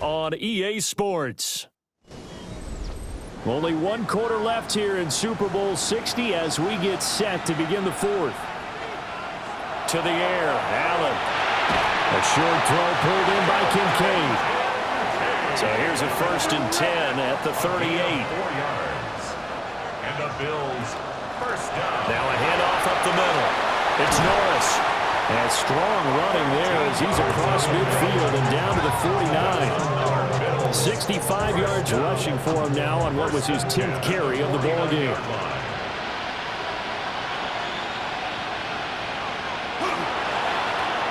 on EA Sports. Only one quarter left here in Super Bowl 60 as we get set to begin the fourth. To the air, Allen. A short throw pulled in by Kincaid. So here's a 1st and 10 at the 38. 4 yards. And the Bills first down. Now a handoff up the middle. It's Norris. And strong running there as he's across midfield and down to the 49. 65 yards rushing for him now on what was his 10th carry of the ball game.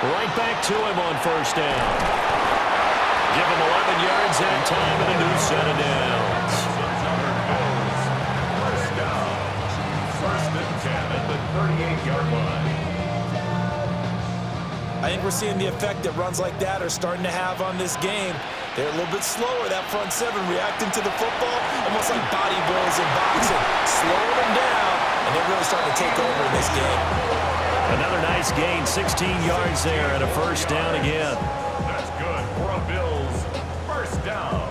Right back to him on 1st down. Give him 11 yards that time and a new set of downs. First down. 1st and 10 at the 38-yard line. I think we're seeing the effect that runs like that are starting to have on this game. They're a little bit slower, that front seven, reacting to the football, almost like bodybuilders in boxing. Slowing them down, and they're really starting to take over in this game. Another nice gain, 16 yards there and a 1st down again. That's good for a Bills first down.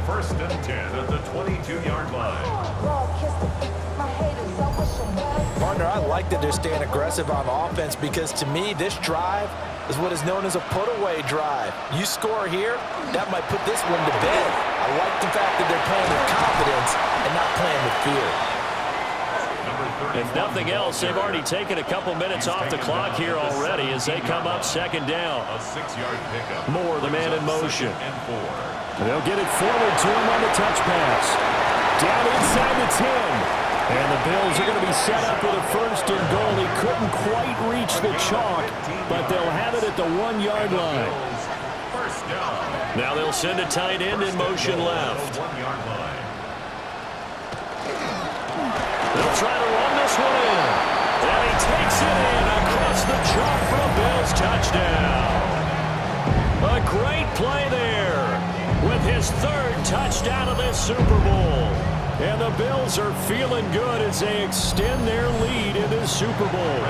1st and 10 at the 22-yard line. Partner, I like that they're staying aggressive on offense because, to me, this drive is what is known as a put-away drive. You score here, that might put this one to bed. I like the fact that they're playing with confidence and not playing with fear. If nothing else, they've already taken a couple minutes off the clock here already as they come up 2nd down. A 6-yard pickup. More the man in motion. 2nd and 4. They'll get it forward to him on the touch pass. Down inside the 10. And the Bills are going to be set up with a 1st and goal. He couldn't quite reach the chalk, but they'll have it at the 1-yard line. First down. Now they'll send a tight end in motion left. 1-yard line. They'll try to run this one in. And he takes it in across the chalk for a Bills touchdown. A great play there with his 3rd touchdown of this Super Bowl. And the Bills are feeling good as they extend their lead in this Super Bowl.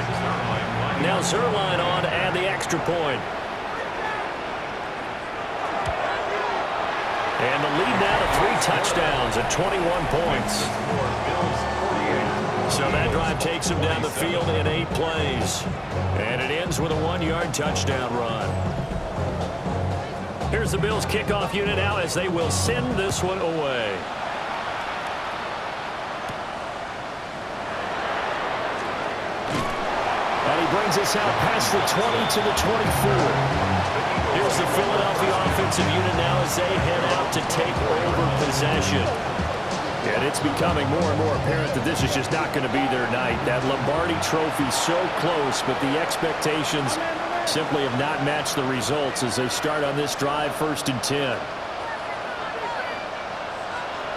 Now Zerline on to add the extra point. And the lead now to 3 touchdowns at 21 points. So that drive takes him down the field in 8 plays. And it ends with a 1-yard touchdown run. Here's the Bills kickoff unit now as they will send this one away. And he brings us out past the 20 to the 24. Here's the Philadelphia offensive unit now as they head out to take over possession. And it's becoming more and more apparent that this is just not going to be their night. That Lombardi trophy so close, but the expectations simply have not matched the results as they start on this drive 1st and 10.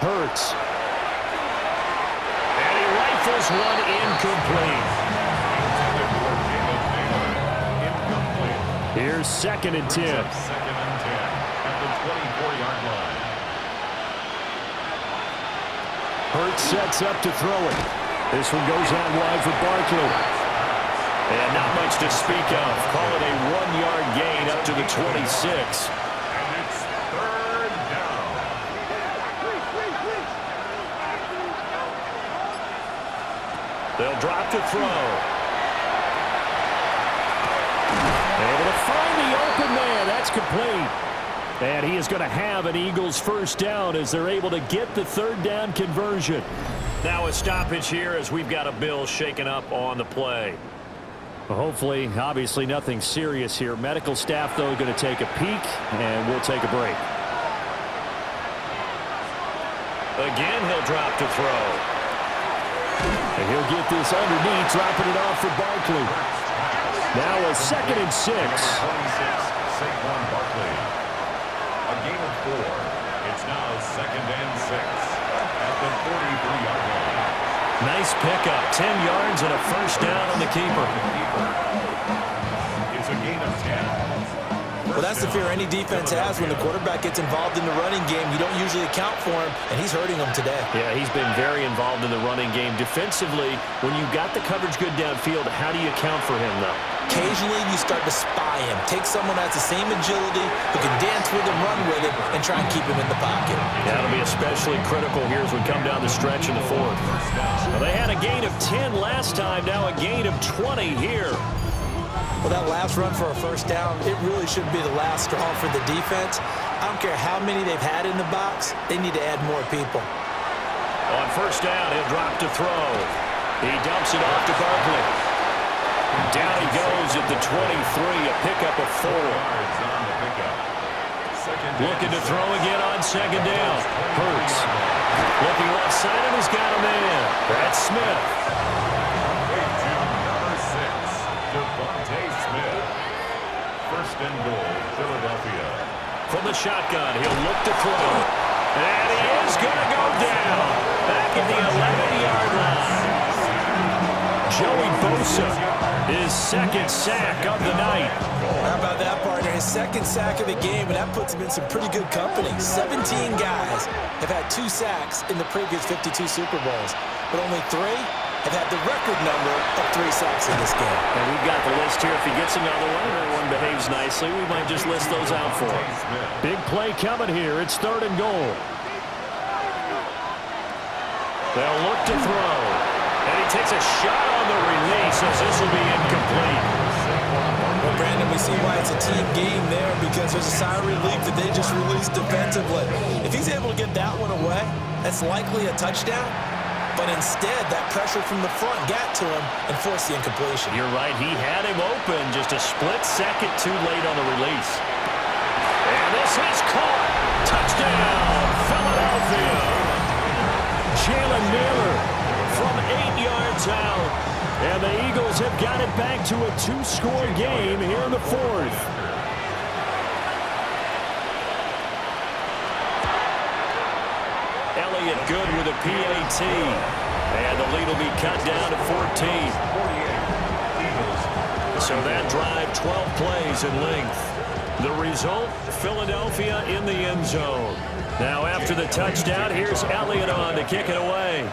Hurts. And he rifles one incomplete. Here's 2nd and 10. 2nd and 10 at the 24-yard line. Hurts sets up to throw it. This one goes out wide for Barkley. And not much to speak of. Call it a 1-yard gain up to the 26. And it's 3rd down. They'll drop to throw. Able to find the open man. That's complete. And he is going to have an Eagles 1st down as they're able to get the 3rd down conversion. Now a stoppage here as we've got a Bills shaken up on the play. Hopefully, obviously nothing serious here. Medical staff, though, going to take a peek, and we'll take a break. Again, he'll drop to throw. And he'll get this underneath, dropping it off for Barkley. Now a 2nd and 6. 26, Saquon Barkley. A gain of 4. It's now 2nd and 6 at the 43-yard line. Nice pickup. 10 yards and a 1st down on the keeper. It's a gain of 10. Well, that's the fear any defense has when the quarterback gets involved in the running game. You don't usually account for him, and he's hurting them today. Yeah, he's been very involved in the running game. Defensively, when you got the coverage good downfield, how do you account for him, though? Occasionally, you start to spy him. Take someone that has the same agility, who can dance with him, run with him, and try and keep him in the pocket. That'll be especially critical here as we come down the stretch in the fourth. Well, they had a gain of 10 last time, now a gain of 20 here. Well, that last run for a first down, it really should be the last straw for the defense. I don't care how many they've had in the box, they need to add more people. On first down, he'll drop to throw. He dumps it off to Barkley. Down he goes at the 23, a pickup of 4. Looking to throw again on second down. Hurts. Looking left side, and he's got a man. That's Smith. First and goal, Philadelphia. From the shotgun, he'll look to throw. And he is going to go down. Back at the 11-yard line. Joey Bosa, his second sack of the night. How about that, partner? His second sack of the game, and that puts him in some pretty good company. 17 guys have had 2 sacks in the previous 52 Super Bowls, but only 3 have had the record number of 3 sacks in this game. And we've got the list here. If he gets another one, everyone behaves nicely, we might just list those out for him. Big play coming here. It's 3rd and goal. They'll look to throw. And he takes a shot on the release as this will be incomplete. Well, Brandon, we see why it's a team game there, because there's a sigh of relief that they just released defensively. If he's able to get that one away, that's likely a touchdown. But instead, that pressure from the front got to him and forced the incompletion. You're right. He had him open just a split second too late on the release. And this is caught. Touchdown, Philadelphia. Jalen Naylor from 8 yards out. And the Eagles have got it back to a 2-score game here in the fourth. Elliott good with a PAT. And the lead will be cut down to 14. So that drive, 12 plays in length. The result, Philadelphia in the end zone. Now after the touchdown, here's Elliott on to kick it away.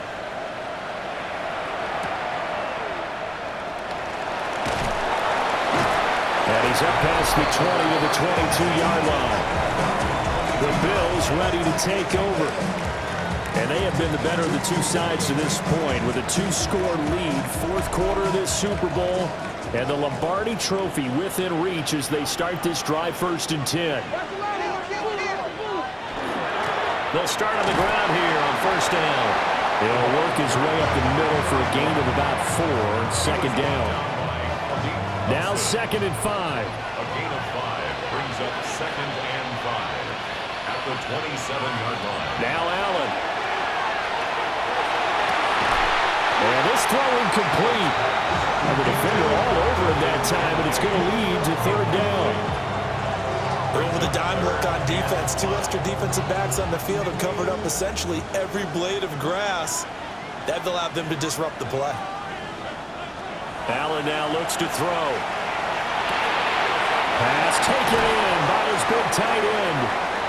And he's up past the 20 to the 22-yard line. The Bills ready to take over. And they have been the better of the 2 sides to this point with a 2-score lead. 4th quarter of this Super Bowl. And the Lombardi Trophy within reach as they start this drive 1st and 10. They'll start on the ground here on first down. He'll work his way up the middle for a gain of about 4 on second down. Now 2nd and 5. A gain of 5 brings up 2nd and 5 at the 27-yard line. Now Allen. And this throw incomplete. And the defender all over him that time, and it's going to lead to 3rd down. Over the dime work on defense. 2 extra defensive backs on the field have covered up essentially every blade of grass. That allowed them to disrupt the play. Allen now looks to throw. Pass taken in by his big tight end.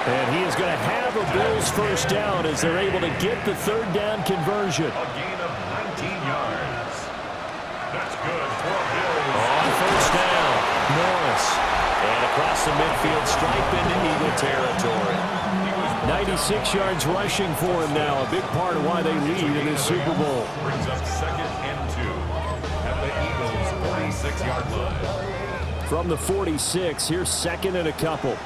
And he is going to have a Bills first down as they're able to get the 3rd down conversion. A gain of 19 yards. That's good for Bills. On first down, Norris. And across the midfield, stripe into Eagle territory. 96 yards rushing for him now. A big part of why they lead in this Super Bowl. Brings up 2nd and 2 at the Eagles' 46-yard line. From the 46, here's 2nd and a couple.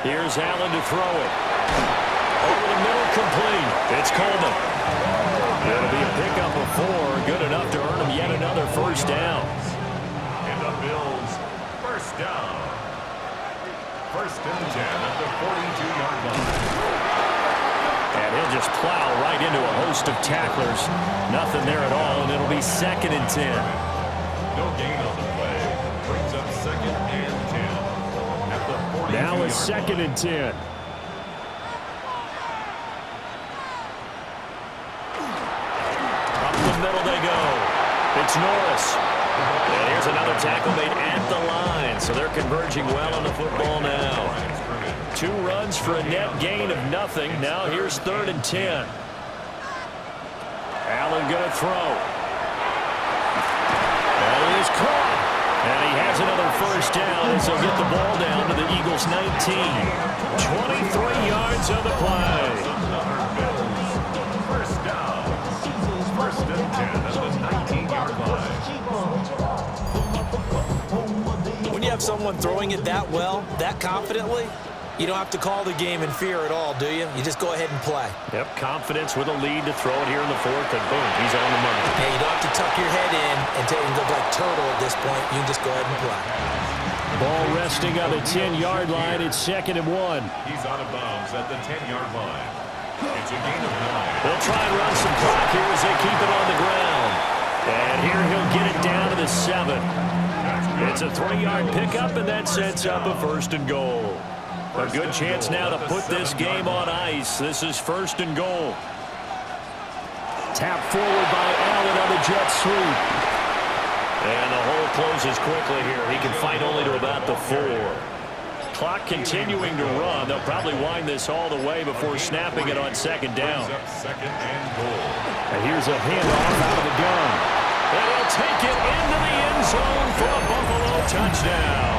Here's Allen to throw it. Over the middle, complete. It's Coleman. It'll be a pickup of 4, good enough to earn him yet another first down. And the Bills, first down. 1st and 10 at the 42-yard line. And he'll just plow right into a host of tacklers. Nothing there at all, and it'll be 2nd and 10. No gain on the play. Brings up 2nd and 10 at the 42-yard line. Now it's 2nd and 10. Up the middle they go. It's Norris. And here's There's another tackle made at the line, so they're converging well on the football now. 2 runs for a net gain of nothing. Now here's 3rd and 10. Allen going to throw. That is caught. And he has another first down as he'll get the ball down to the Eagles' 19. 23 yards on the play. First down. First and 10 at the 19-yard line. When you have someone throwing it that well, that confidently, you don't have to call the game in fear at all, do you? You just go ahead and play. Yep, confidence with a lead to throw it here in the 4th, and boom, he's on the money. Yeah, you don't have to tuck your head in and look like turtle at this point. You can just go ahead and play. Ball resting on the 10-yard line. It's 2nd and 1. He's out of bounds at the 10-yard line. It's a gain of 9. They'll try and run some clock here as they keep it on the ground. And here he'll get it down to the 7. It's a 3-yard pickup, and that sets up a 1st and goal. A good chance now to put this game on ice. This is 1st and goal. Tap forward by Allen on the jet sweep. And the hole closes quickly here. He can fight only to about the 4. Clock continuing to run. They'll probably wind this all the way before snapping it on 2nd down. And here's a handoff out of the gun. And he'll take it into the end zone for a Buffalo touchdown.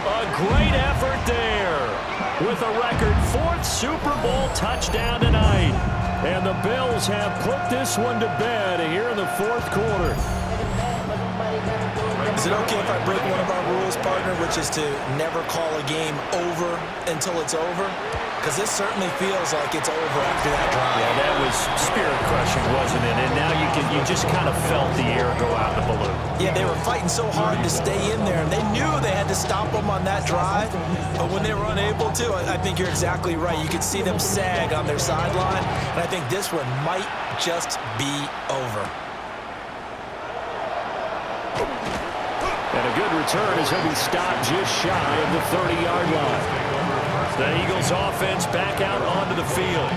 A great effort there with a record 4th Super Bowl touchdown tonight. And the Bills have put this one to bed here in the 4th quarter. Is it okay if I break one of our rules, partner, which is to never call a game over until it's over? Because this certainly feels like it's over after that drive. Yeah, that was spirit-crushing, wasn't it? And now you just kind of felt the air go out the balloon. Yeah, they were fighting so hard to stay in there, and they knew they had to stop them on that drive. But when they were unable to, I think you're exactly right. You could see them sag on their sideline, and I think this one might just be over. And a good return as he'll be stopped just shy of the 30-yard line. The Eagles offense back out onto the field.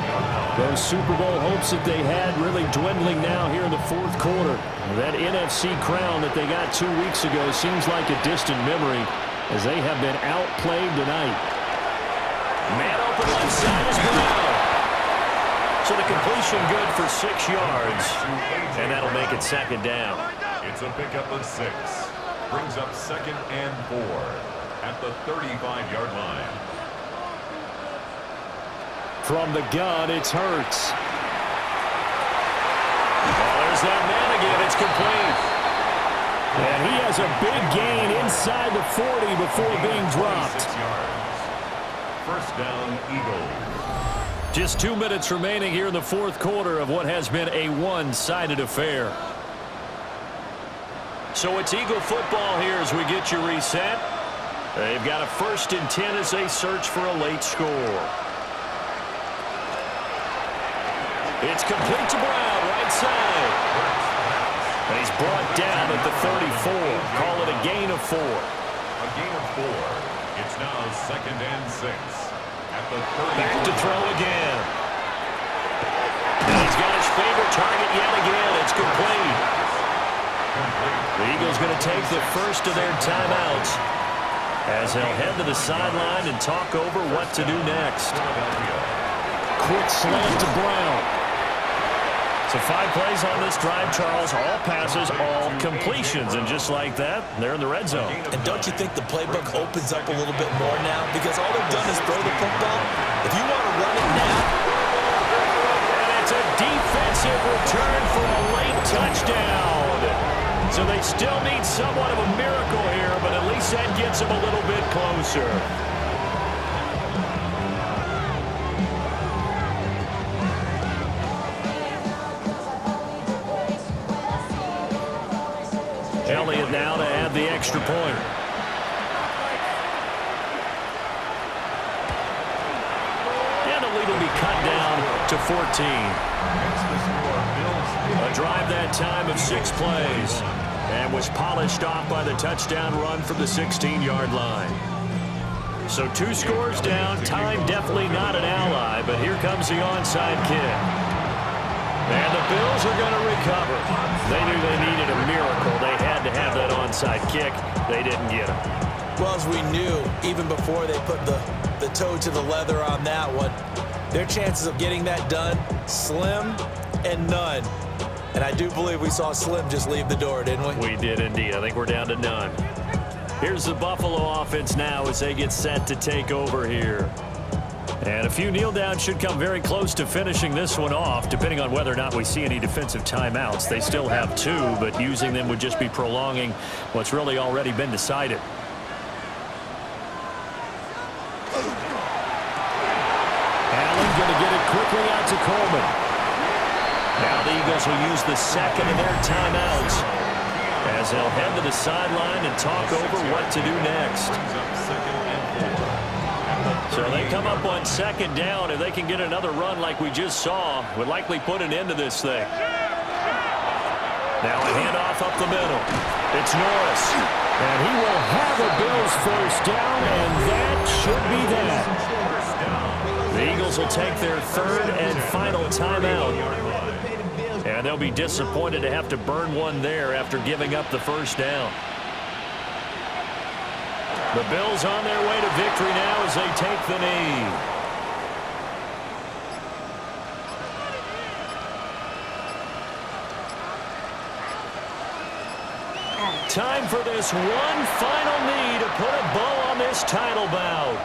Those Super Bowl hopes that they had really dwindling now here in the 4th quarter. That NFC crown that they got 2 weeks ago seems like a distant memory as they have been outplayed tonight. Man open left side is Brown. So the completion good for 6 yards. And that'll make it 2nd down. It's a pickup of 6. Brings up 2nd and 4 at the 35-yard line. From the gun, it's Hurts. Oh, there's that man again. It's complete. And he has a big gain inside the 40 before being dropped. 6 yards. First down, Eagles. Just 2 minutes remaining here in the 4th quarter of what has been a one-sided affair. So it's Eagle football here as we get you reset. They've got a 1st and 10 as they search for a late score. It's complete to Brown, right side. And he's brought down at the 34. Call it a gain of 4. A gain of 4. It's now 2nd and 6 at the 30. Back to throw again. And he's got his favorite target yet again. It's complete. The Eagles going to take the first of their timeouts as they'll head to the sideline and talk over what to do next. Quick slant to Brown. So 5 plays on this drive, Charles. All passes, all completions. And just like that, they're in the red zone. And don't you think the playbook opens up a little bit more now? Because all they've done is throw the football. If you want to run it now. And it's a defensive return for a late touchdown. So they still need somewhat of a miracle here, but at least that gets them a little bit closer. Elliott now to add the extra point. And the lead will be cut down to 14. A drive that time of 6 plays and was polished off by the touchdown run from the 16-yard line. So 2 scores down. Time definitely not an ally, but here comes the onside kick. And the Bills are going to recover. They knew they needed a miracle. They had to have that onside kick. They didn't get it. Well, as we knew, even before they put the toe to the leather on that one, their chances of getting that done, slim and none. And I do believe we saw Slim just leave the door, didn't we? We did indeed. I think we're down to none. Here's the Buffalo offense now as they get set to take over here. And a few kneel downs should come very close to finishing this one off, depending on whether or not we see any defensive timeouts. They still have 2, but using them would just be prolonging what's really already been decided. Allen going to get it quickly out to Coleman. Now the Eagles will use the second of their timeouts as they'll head to the sideline and talk over what to do next. So they come up on second down. If they can get another run like we just saw, would likely put an end to this thing. Now a handoff up the middle. It's Norris. And he will have a Bills first down, and that should be that. The Eagles will take their third and final timeout. And they'll be disappointed to have to burn one there after giving up the first down. The Bills on their way to victory now as they take the knee. Time for this one final knee to put a bow on this title bout.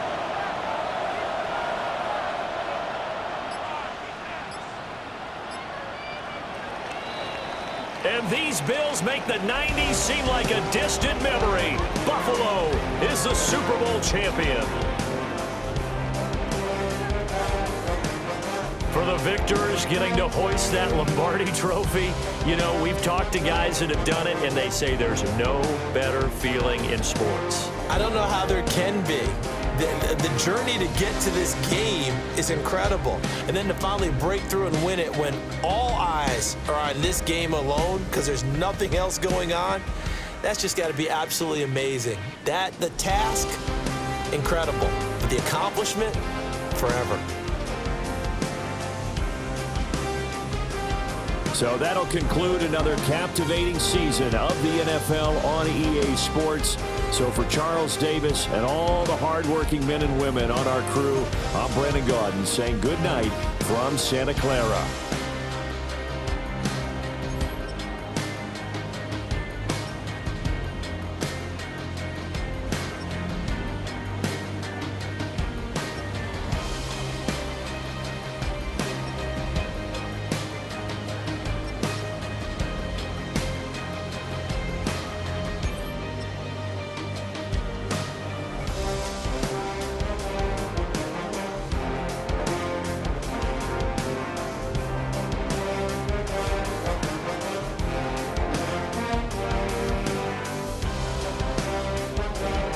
And these Bills make the 90s seem like a distant memory. Buffalo is the Super Bowl champion. For the victors getting to hoist that Lombardi trophy, you know, we've talked to guys that have done it, and they say there's no better feeling in sports. I don't know how there can be. The journey to get to this game is incredible. And then to finally break through and win it when all eyes are on this game alone because there's nothing else going on, that's just got to be absolutely amazing. The task, incredible. But the accomplishment, forever. So that'll conclude another captivating season of the NFL on EA Sports. So for Charles Davis and all the hardworking men and women on our crew, I'm Brandon Gaudin saying good night from Santa Clara.